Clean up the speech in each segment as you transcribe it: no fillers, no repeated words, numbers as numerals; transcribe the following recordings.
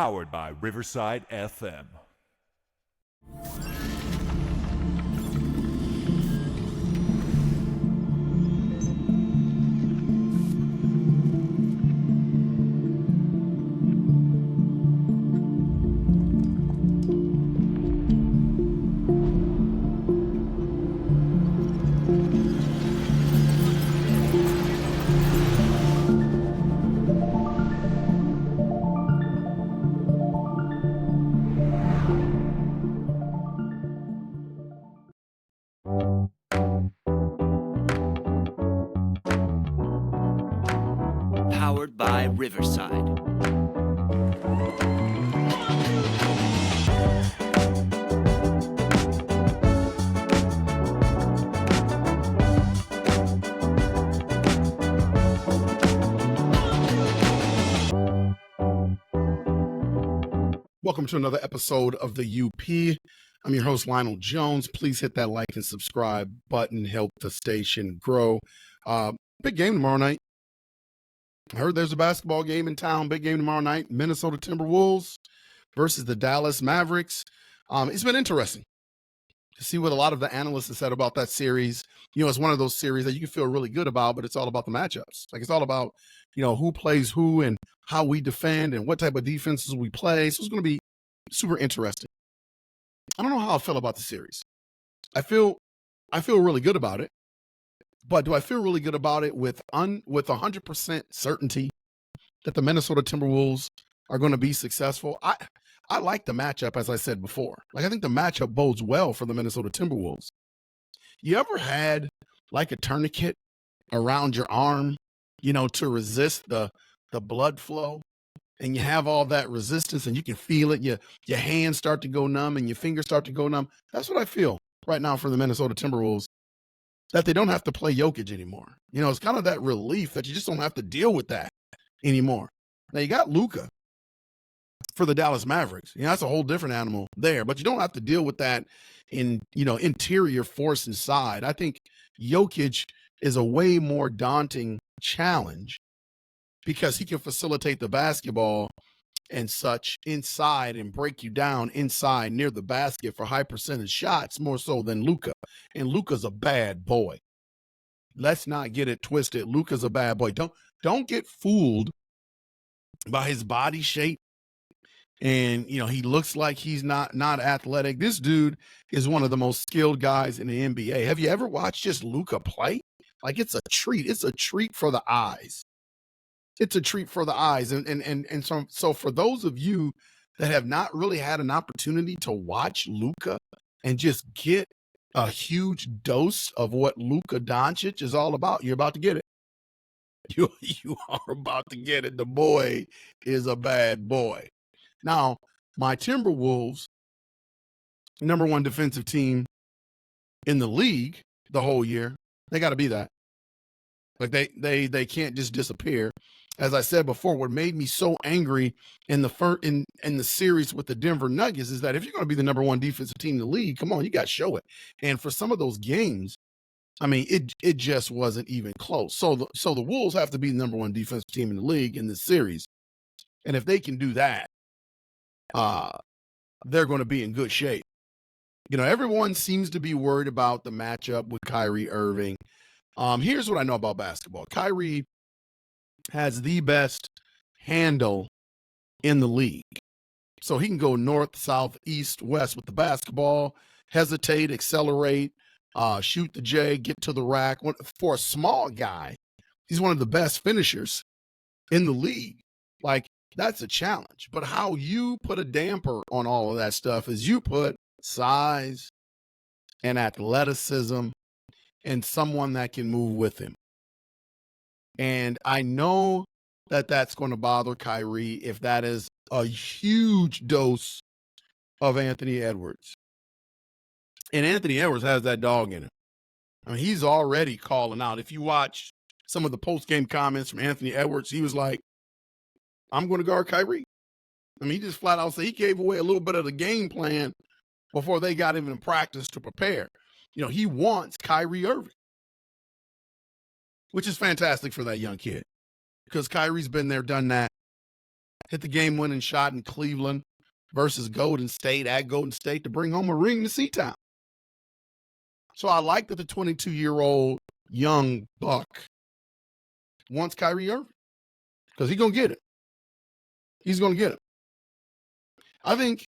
powered by Riverside FM. Powered by Riverside. Welcome to another episode of the UP. I'm your host, Lionel Jones. Please hit that like and subscribe button. Help the station grow. Big game tomorrow night. I heard there's a basketball game in town. Big game tomorrow night. Minnesota Timberwolves versus the Dallas Mavericks. It's been interesting to see what a lot of the analysts have said about that series. You know, it's one of those series that you can feel really good about, but it's all about the matchups. Like, it's all about, you know, who plays who and how we defend and what type of defenses we play. So it's going to be super interesting. I don't know how I feel about the series. I feel really good about it. But do I feel really good about it with 100% certainty that the Minnesota Timberwolves are going to be successful? I like the matchup, as I said before. Like, I think the matchup bodes well for the Minnesota Timberwolves. You ever had like a tourniquet around your arm, you know, to resist the blood flow? And you have all that resistance and you can feel it. Your hands start to go numb and your fingers start to go numb. That's what I feel right now for the Minnesota Timberwolves, that they don't have to play Jokic anymore. You know, it's kind of that relief that you just don't have to deal with that anymore. Now, you got Luka for the Dallas Mavericks. You know, that's a whole different animal there, but you don't have to deal with that interior force inside. I think Jokic is a way more daunting challenge because he can facilitate the basketball and such inside and break you down inside near the basket for high percentage shots more so than Luka. And Luka's a bad boy. Let's not get it twisted. Luka's a bad boy. Don't get fooled by his body shape. And, you know, he looks like he's not athletic. This dude is one of the most skilled guys in the NBA. Have you ever watched just Luka play? Like, it's a treat. It's a treat for the eyes. It's a treat for the eyes. And so for those of you that have not really had an opportunity to watch Luka and just get a huge dose of what Luka Doncic is all about, you're about to get it. You are about to get it. The boy is a bad boy. Now, my Timberwolves, number one defensive team in the league the whole year, they got to be that. Like, they can't just disappear. As I said before, what made me so angry in the series with the Denver Nuggets is that if you're going to be the number one defensive team in the league, come on, you got to show it. And for some of those games, I mean, it just wasn't even close. So the Wolves have to be the number one defensive team in the league in this series. And if they can do that, they're going to be in good shape. You know, everyone seems to be worried about the matchup with Kyrie Irving. Here's what I know about basketball. Kyrie has the best handle in the league. So he can go north, south, east, west with the basketball, hesitate, accelerate, shoot the J, get to the rack. For a small guy, he's one of the best finishers in the league. Like, that's a challenge. But how you put a damper on all of that stuff is you put size and athleticism and someone that can move with him. And I know that that's going to bother Kyrie if that is a huge dose of Anthony Edwards. And Anthony Edwards has that dog in him. I mean, he's already calling out. If you watch some of the post-game comments from Anthony Edwards, he was like, I'm going to guard Kyrie. I mean, he just flat out said he gave away a little bit of the game plan before they got even in practice to prepare. You know, he wants Kyrie Irving, which is fantastic for that young kid because Kyrie's been there, done that. hit the game-winning shot in Cleveland versus Golden State at Golden State to bring home a ring to C-Town. So I like that the 22-year-old young buck wants Kyrie Irving because he's going to get it. He's going to get it. I think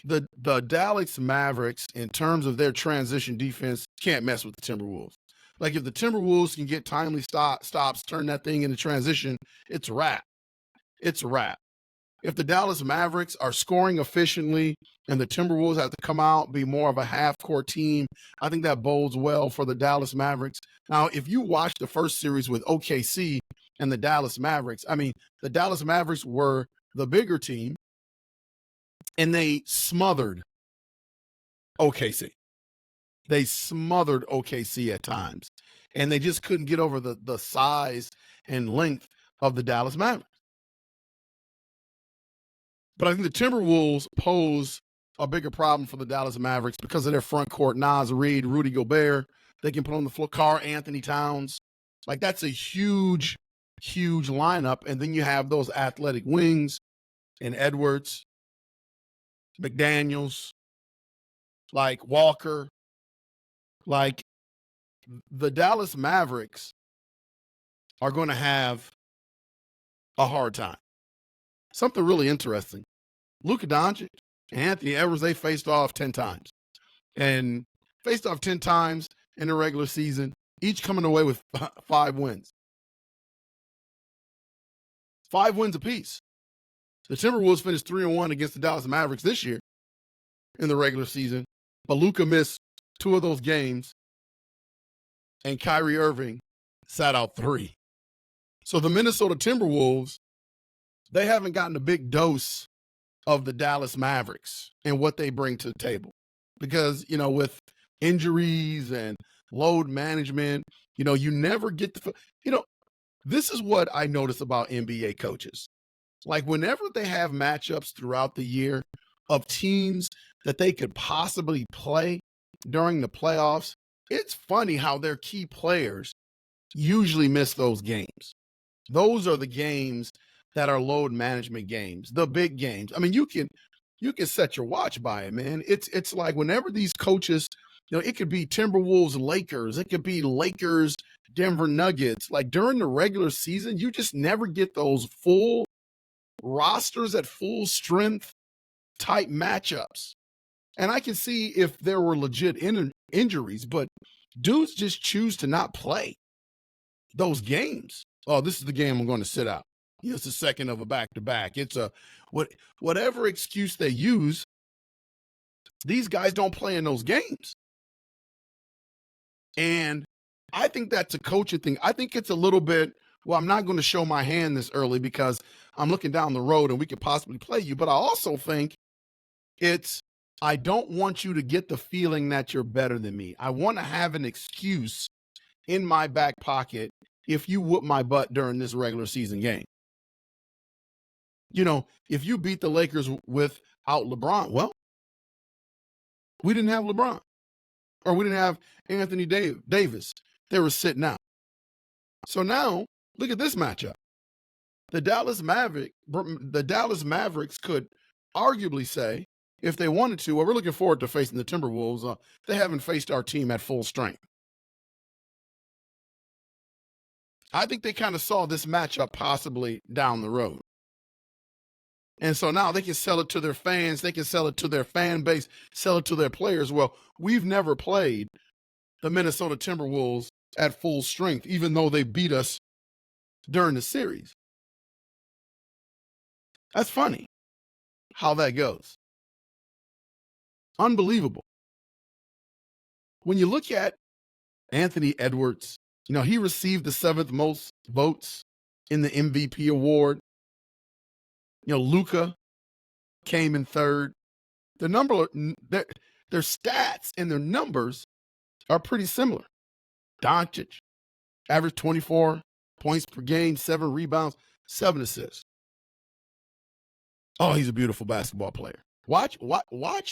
the Dallas Mavericks, in terms of their transition defense, can't mess with the Timberwolves. Like, if the Timberwolves can get timely stops, turn that thing into transition, it's a wrap. It's a wrap. If the Dallas Mavericks are scoring efficiently and the Timberwolves have to come out, be more of a half-court team, I think that bodes well for the Dallas Mavericks. Now, if you watch the first series with OKC and the Dallas Mavericks, I mean, the Dallas Mavericks were the bigger team, and they smothered OKC. They smothered OKC at times, and they just couldn't get over the size and length of the Dallas Mavericks. But I think the Timberwolves pose a bigger problem for the Dallas Mavericks because of their front court. Naz Reid, Rudy Gobert, they can put on the floor. Karl Anthony Towns. Like, that's a huge, huge lineup. And then you have those athletic wings and Edwards, McDaniels, like Walker. Like, the Dallas Mavericks are going to have a hard time. Something really interesting. Luka Doncic and Anthony Edwards, they faced off 10 times. And faced off 10 times in the regular season, each coming away with 5 wins. 5 wins apiece. The Timberwolves finished 3-1 against the Dallas Mavericks this year in the regular season, but Luka missed 2 of those games, and Kyrie Irving sat out 3. So the Minnesota Timberwolves, they haven't gotten a big dose of the Dallas Mavericks and what they bring to the table. Because, you know, with injuries and load management, you know, you never get the, you know, this is what I notice about NBA coaches. Like, whenever they have matchups throughout the year of teams that they could possibly play during the playoffs, it's funny how their key players usually miss those games. Those are the games that are load management games, the big games. I mean, you can set your watch by it, man. It's like whenever these coaches, you know, it could be Timberwolves, Lakers, it could be Lakers, Denver Nuggets. Like, during the regular season, you just never get those full rosters at full strength type matchups. And I can see if there were legit injuries, but dudes just choose to not play those games. Oh, this is the game I'm going to sit out. It's the second of a back-to-back. It's a whatever excuse they use, these guys don't play in those games. And I think that's a coaching thing. I think it's a little bit, well, I'm not going to show my hand this early because I'm looking down the road and we could possibly play you. But I also think it's, I don't want you to get the feeling that you're better than me. I want to have an excuse in my back pocket if you whoop my butt during this regular season game. You know, if you beat the Lakers without LeBron, well, we didn't have LeBron. Or we didn't have Anthony Davis. They were sitting out. So now, look at this matchup. The Dallas Mavericks could arguably say, if they wanted to, well, we're looking forward to facing the Timberwolves. They haven't faced our team at full strength. I think they kind of saw this matchup possibly down the road. And so now they can sell it to their fans. They can sell it to their fan base, sell it to their players. Well, we've never played the Minnesota Timberwolves at full strength, even though they beat us during the series. That's funny how that goes. Unbelievable. When you look at Anthony Edwards, you know, he received the 7th most votes in the MVP award. You know, Luka came in 3rd. Their stats and their numbers are pretty similar. Doncic averaged 24 points per game, 7 rebounds, 7 assists. Oh, he's a beautiful basketball player. Watch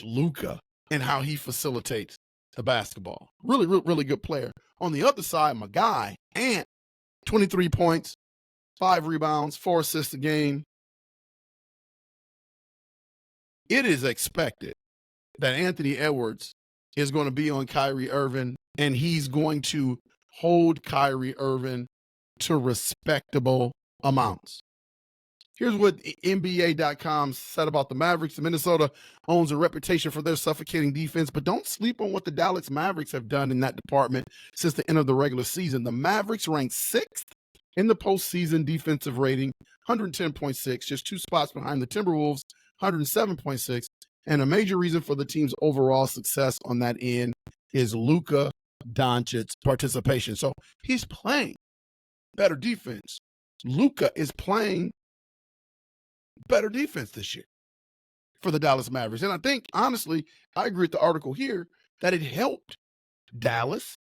Luka and how he facilitates the basketball. Really, really, really good player. On the other side, my guy, Ant, 23 points, 5 rebounds, 4 assists a game. it is expected that Anthony Edwards is going to be on Kyrie Irving, and he's going to hold Kyrie Irving to respectable amounts. Here's what NBA.com said about the Mavericks. Minnesota owns a reputation for their suffocating defense, but don't sleep on what the Dallas Mavericks have done in that department since the end of the regular season. The Mavericks ranked 6th in the postseason defensive rating, 110.6, just 2 spots behind the Timberwolves, 107.6. And a major reason for the team's overall success on that end is Luka Doncic's participation. So he's playing better defense. Luka is playing better defense this year for the Dallas Mavericks. And I think, honestly, I agree with the article here that it helped Dallas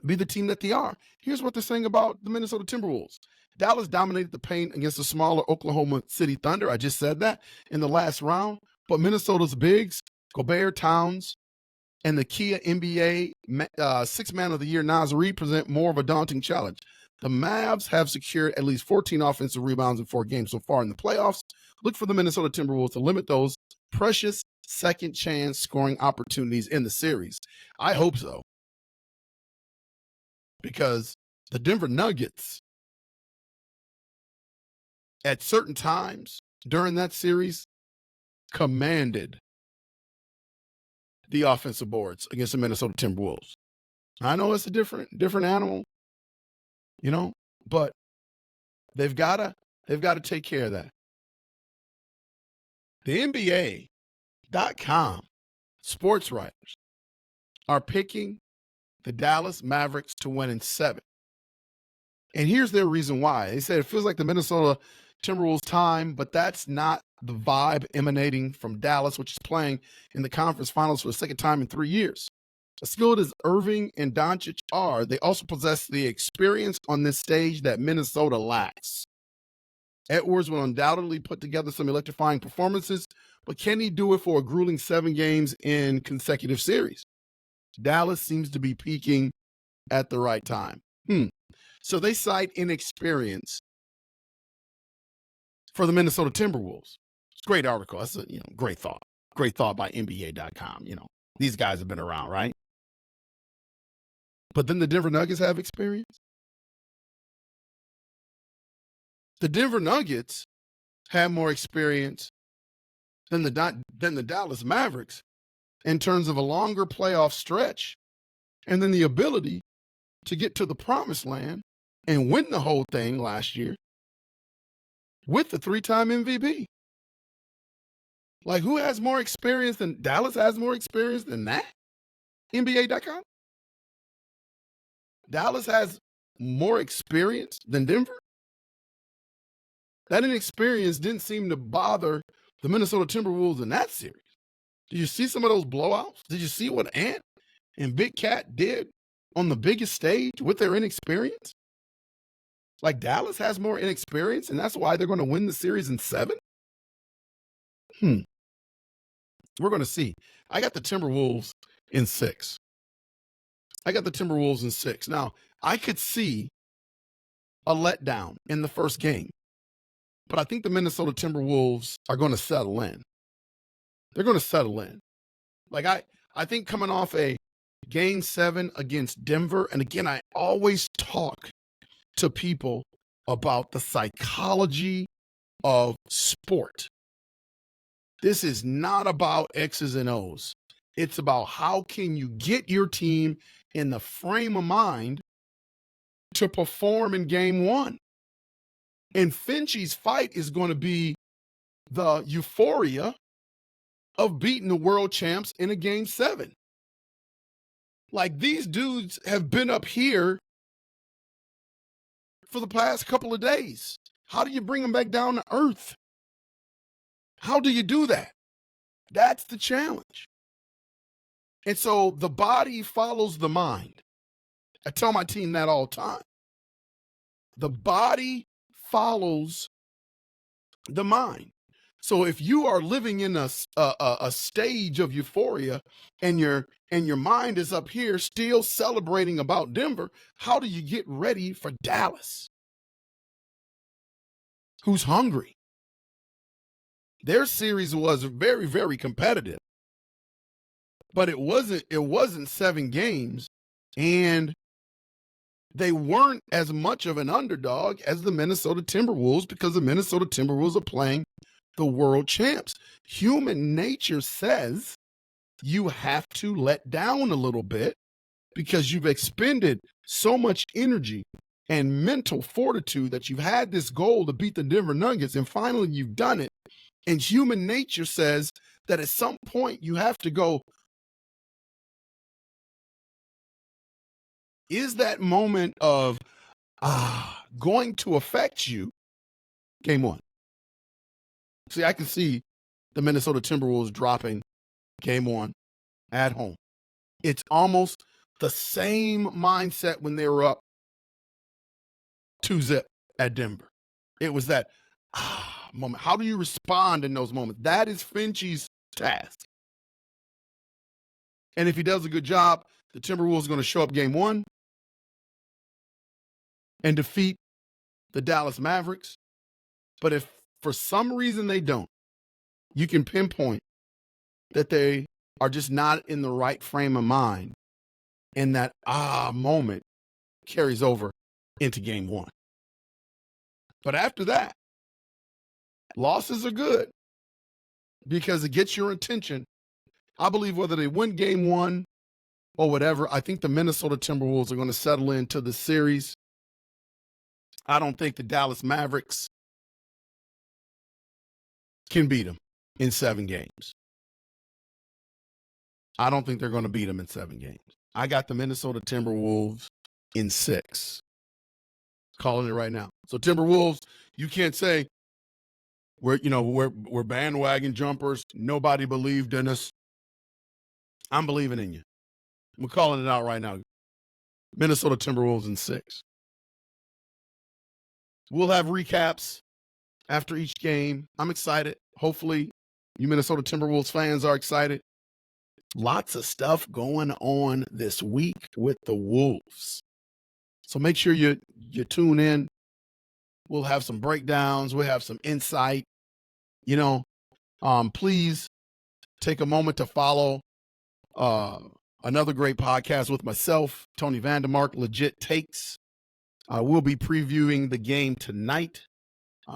be the team that they are. Here's what they're saying about the Minnesota Timberwolves. Dallas dominated the paint against the smaller Oklahoma City Thunder. I just said that in the last round. But Minnesota's bigs, Gobert, Towns, and the Kia NBA Sixth Man of the Year, Naz Reid, present more of a daunting challenge. The Mavs have secured at least 14 offensive rebounds in 4 games so far in the playoffs. Look for the Minnesota Timberwolves to limit those precious second chance scoring opportunities in the series. I hope so. Because the Denver Nuggets, at certain times during that series, commanded the offensive boards against the Minnesota Timberwolves. I know it's a different animal, but they've got to take care of that. The NBA.com sports writers are picking the Dallas Mavericks to win in 7. And here's their reason why. They said it feels like the Minnesota Timberwolves time, but that's not the vibe emanating from Dallas, which is playing in the conference finals for the second time in 3 years. As skilled as Irving and Doncic are, they also possess the experience on this stage that Minnesota lacks. Edwards will undoubtedly put together some electrifying performances, but can he do it for a grueling 7 games in consecutive series? Dallas seems to be peaking at the right time. So they cite inexperience for the Minnesota Timberwolves. It's a great article. That's a great thought. Great thought by NBA.com. These guys have been around, right? But then the Denver Nuggets have experience. The Denver Nuggets have more experience than the Dallas Mavericks in terms of a longer playoff stretch and then the ability to get to the promised land and win the whole thing last year with the 3-time MVP. Like, who has more experience than Dallas has more experience than that? NBA.com? Dallas has more experience than Denver? That inexperience didn't seem to bother the Minnesota Timberwolves in that series. Did you see some of those blowouts? Did you see what Ant and Big Cat did on the biggest stage with their inexperience? Like, Dallas has more inexperience, and that's why they're going to win the series in 7? We're going to see. I got the Timberwolves in 6. Now, I could see a letdown in the first game, but I think the Minnesota Timberwolves are going to settle in. They're going to settle in. Like, I think coming off a Game 7 against Denver, and again, I always talk to people about the psychology of sport. This is not about X's and O's. It's about how can you get your team in the frame of mind to perform in Game 1. And Finchie's fight is going to be the euphoria of beating the world champs in a Game 7. Like, these dudes have been up here for the past couple of days. How do you bring them back down to earth? How do you do that? That's the challenge. And so the body follows the mind. I tell my team that all the time. The body follows the mind. So if you are living in a stage of euphoria and your mind is up here still celebrating about Denver, how do you get ready for Dallas? Who's hungry? Their series was very, very competitive, but it wasn't 7 games, and they weren't as much of an underdog as the Minnesota Timberwolves because the Minnesota Timberwolves are playing the world champs. Human nature says you have to let down a little bit because you've expended so much energy and mental fortitude that you've had this goal to beat the Denver Nuggets, and finally you've done it. And human nature says that at some point you have to go, is that moment of going to affect you? Game 1. See, I can see the Minnesota Timberwolves dropping game 1 at home. It's almost the same mindset when they were up 2-0 at Denver. It was that moment. How do you respond in those moments? That is Finchie's task. And if he does a good job, the Timberwolves are going to show up game 1 and defeat the Dallas Mavericks. But if for some reason they don't, you can pinpoint that they are just not in the right frame of mind, and that moment carries over into game 1. But after that, losses are good because it gets your attention. I believe whether they win game 1 or whatever, I think the Minnesota Timberwolves are going to settle into the series. I don't think the Dallas Mavericks can beat them in 7 games. I don't think they're going to beat them in 7 games. I got the Minnesota Timberwolves in 6. Calling it right now. So Timberwolves, you can't say we're bandwagon jumpers. Nobody believed in us. I'm believing in you. I'm calling it out right now. Minnesota Timberwolves in 6. We'll have recaps after each game. I'm excited. Hopefully, you Minnesota Timberwolves fans are excited. Lots of stuff going on this week with the Wolves. So make sure you tune in. We'll have some breakdowns. We'll have some insight. Please take a moment to follow another great podcast with myself, Tony Vandermark, Legit Takes. We'll be previewing the game tonight.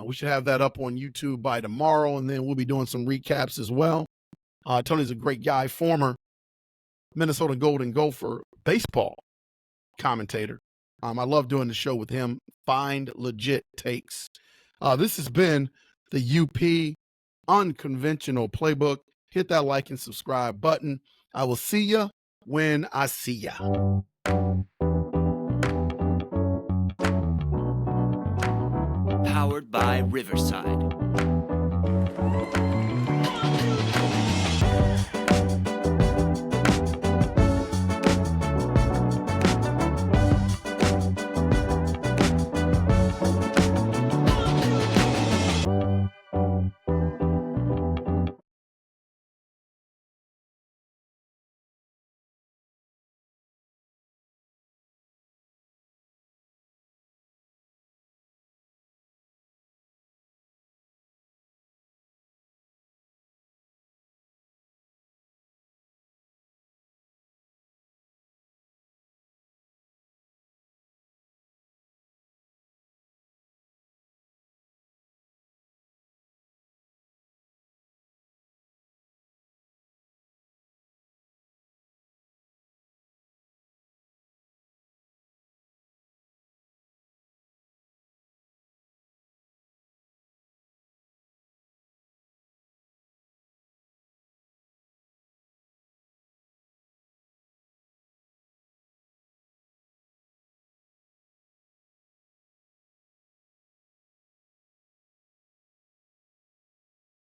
We should have that up on YouTube by tomorrow, and then we'll be doing some recaps as well. Tony's a great guy, former Minnesota Golden Gopher baseball commentator. I love doing the show with him. Find Legit Takes. This has been the UP Unconventional Playbook. Hit that like and subscribe button. I will see ya when I see ya. Powered by Riverside.